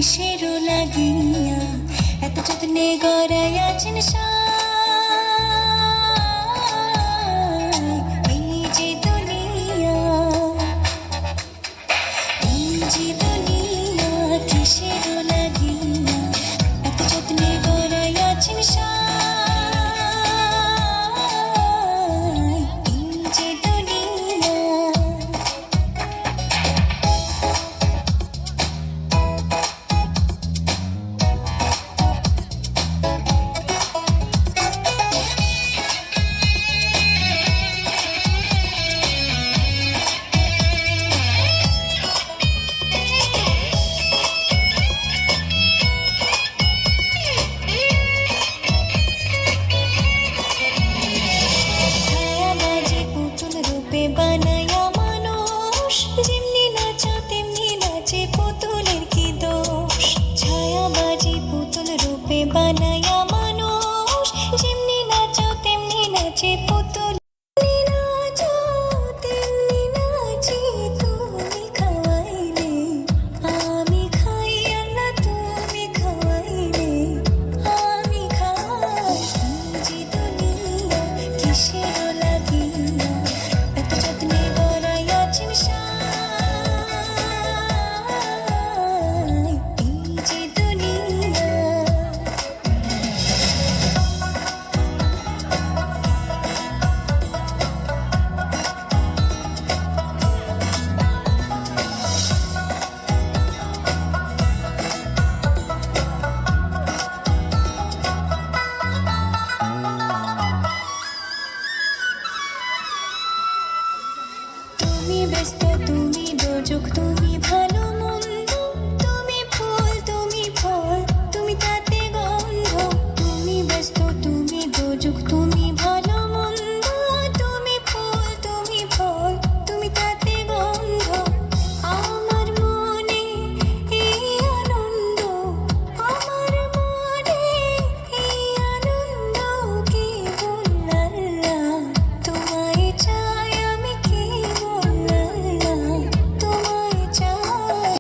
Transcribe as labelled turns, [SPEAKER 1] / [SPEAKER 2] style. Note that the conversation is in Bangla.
[SPEAKER 1] কিসেরও লাগিয়া এত যত্নে গড়াইয়াছেন এই যে দুনিয়া, এই যে দুনিয়া কিসেরও লাগিয়া এত যত্নে গড়াইয়াছেন এই যে দুনিয়া। বানায়া মানুষ যেমনি নাচো তেমনি নাচে পুতুলের কি দোষ। ছায়াবাজি পুতুল রূপে বানায়া মানুষ যেমনি নাচো তেমনি নাচে পুতুল। নাচো তেমনি নাচি তুমি খাওয়াইলে আমি খাই, আল্লাহ তুমি খাওয়াইলে আমি খাই। যে দুনিয়া কিসেরও লাগিয়া এত যত্নে গড়াইয়াছেন এই যে দুনিয়া। তুমি ব্যস্ত, তুমি দোজক।